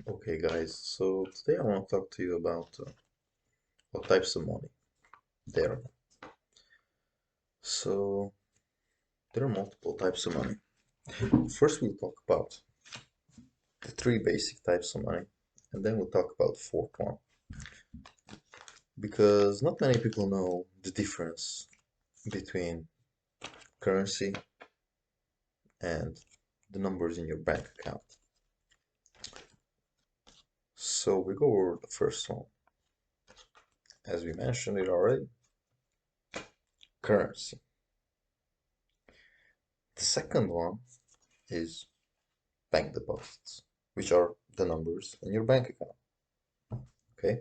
Okay guys, so today I want to talk to you about what types of money there are. So there are multiple types of money. First we'll talk about the three basic types of money, and then we'll talk about the fourth one. Because not many people know the difference between currency and the numbers in your bank account. So we go over the first one. As we mentioned it already, currency. The second one is bank deposits, which are the numbers in your bank account. Okay,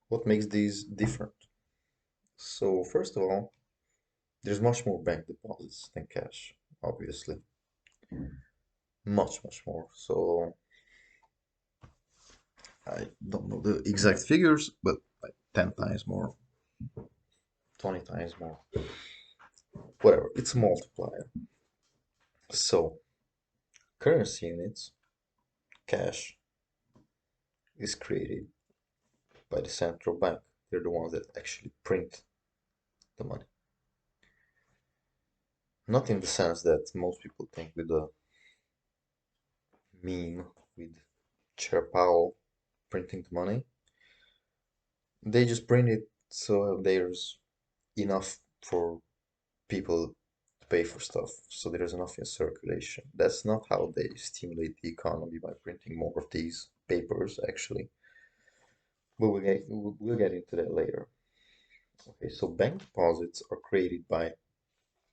what makes these different? So, first of all, there's much more bank deposits than cash, obviously. Much more. So, I don't know the exact figures, but like 10 times more, 20 times more, whatever. It's a multiplier. So, currency units, cash, is created by the central bank. They're the ones that actually print the money. Not in the sense that most people think with the meme with Chair Powell printing the money. They just print it so there's enough for people to pay for stuff, so there's enough in circulation. That's not how they stimulate the economy by printing more of these papers, actually. But we'll get into that later. Okay, so bank deposits are created by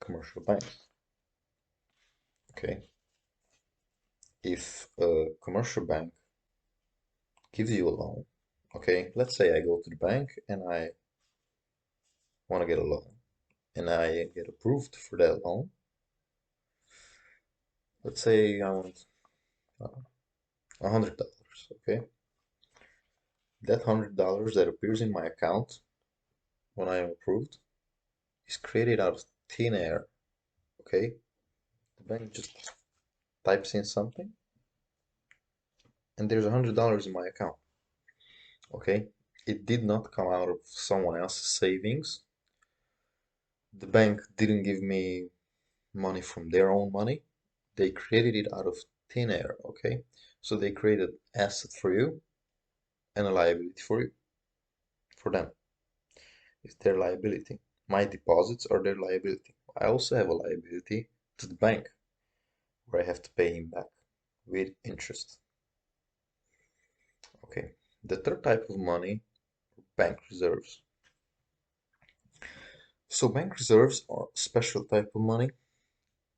commercial banks. Okay, if a commercial bank gives you a loan, okay, let's say I go to the bank and I want to get a loan and I get approved for that loan. Let's say I want $100, okay? That $100 that appears in my account when I am approved is created out of thin air, okay? The bank just types in something and there's $100 in my account, okay? It did not come out of someone else's savings. The bank didn't give me money from their own money. They created it out of thin air, okay? So they created asset for you and a liability for them. It's their liability. My deposits are their liability. I also have a liability to the bank where I have to pay him back with interest. Okay, the third type of money, bank reserves. So bank reserves are a special type of money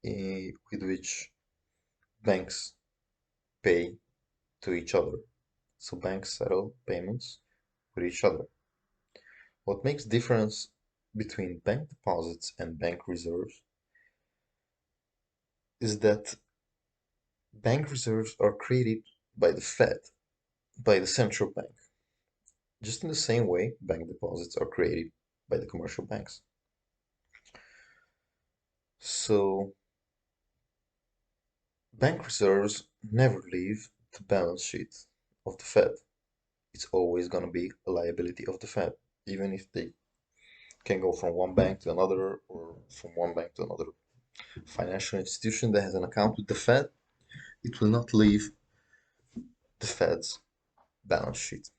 with which banks pay to each other. So banks settle payments with each other. What makes difference between bank deposits and bank reserves is that bank reserves are created by the Fed, by the central bank, just in the same way bank deposits are created by the commercial banks. So bank reserves never leave the balance sheet of the Fed. It's always going to be a liability of the Fed, even if they can go from one bank to another or from one bank to another financial institution that has an account with the Fed. It will not leave the Fed's balance sheet.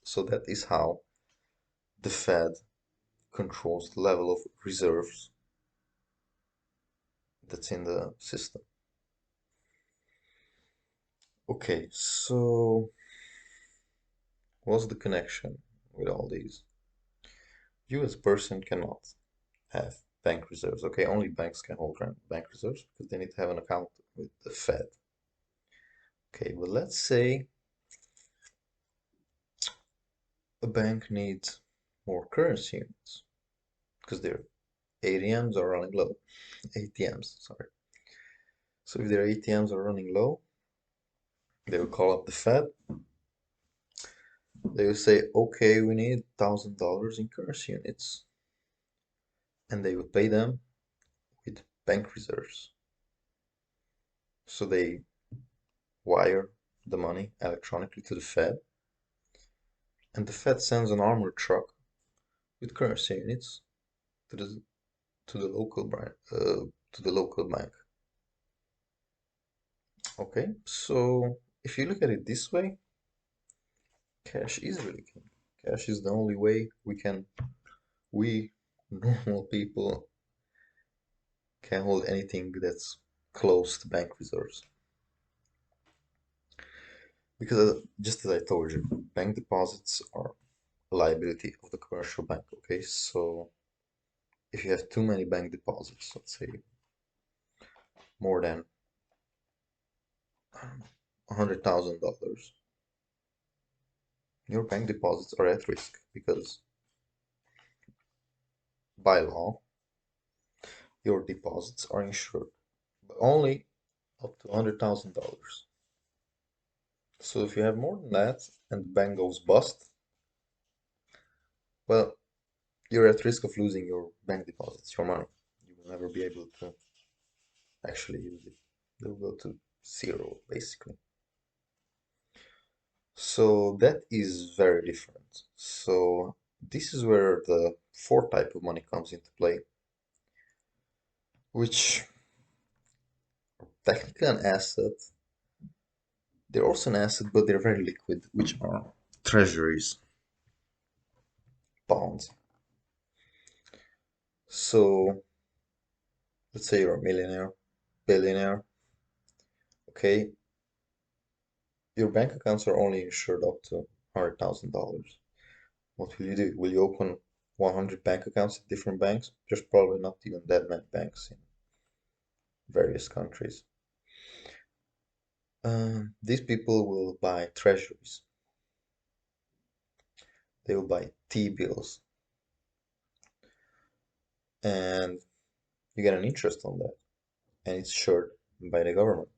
So that is how the Fed controls the level of reserves that's in the system. Okay, so what's the connection with all these? You as a person cannot have bank reserves. Okay, only banks can hold bank reserves because they need to have an account with the Fed. Okay, but let's say a bank needs more currency units because their ATMs are running low. ATMs, sorry. So if their ATMs are running low, they will call up the Fed. They will say, okay, we need $1,000 in currency units. And they would pay them with bank reserves. So they wire the money electronically to the Fed, and the Fed sends an armored truck with currency units to the local bank, Okay, so if you look at it this way, cash is really king. Cash is the only way we normal people can hold anything that's close to bank reserves. Because just as I told you, bank deposits are a liability of the commercial bank. Okay, so if you have too many bank deposits, let's say more than $100,000, your bank deposits are at risk because by law your deposits are insured, but only up to $100,000. So if you have more than that and the bank goes bust, well, you're at risk of losing your bank deposits, your money. You will never be able to actually use it. They'll go to zero, basically. So that is very different. So this is where the fourth type of money comes into play, which are technically an asset. They're also an asset, but they're very liquid, which are treasuries, bonds. So let's say you're a millionaire, billionaire, okay? Your bank accounts are only insured up to $100,000. What will you do? Will you open 100 bank accounts at different banks? There's probably not even that many banks in various countries. These people will buy treasuries. They will buy T-bills, and you get an interest on that, and it's insured by the government.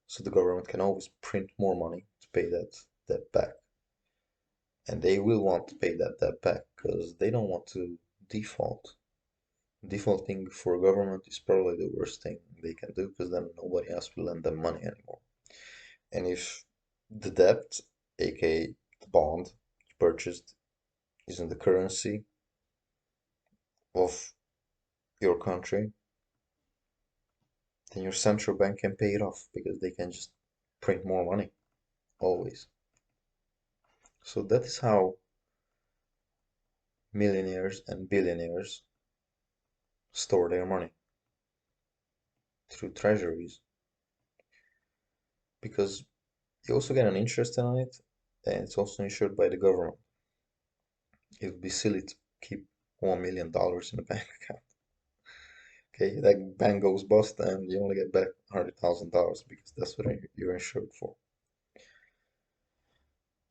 So the government can always print more money to pay that debt back, and they will want to pay that debt back because they don't want to default. Defaulting for a government is probably the worst thing they can do because then nobody else will lend them money anymore. And if the debt, aka the bond purchased, is in the currency of your country, then your central bank can pay it off because they can just print more money, always. So that is how millionaires and billionaires store their money through treasuries because you also get an interest on it and it's also insured by the government. It would be silly to keep $1 million in a bank account. Okay, that bank goes bust and you only get back $100,000 because that's what you're insured for.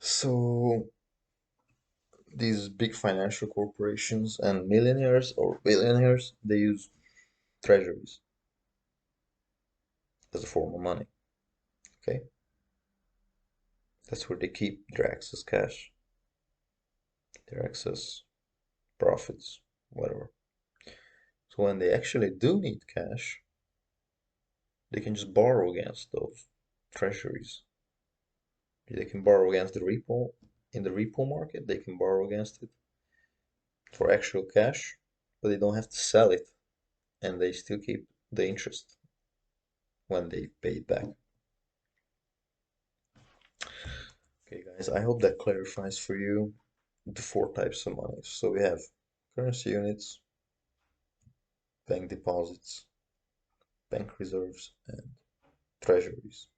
So these big financial corporations and millionaires or billionaires, they use treasuries as a form of money. Okay, that's where they keep their excess cash, their excess profits, whatever. So when they actually do need cash, they can just borrow against those treasuries. They can borrow against the repo in the repo market, they can borrow against it for actual cash, but they don't have to sell it and they still keep the interest when they pay it back. Okay, guys, I hope that clarifies for you the four types of money. So we have currency units, bank deposits, bank reserves, and treasuries.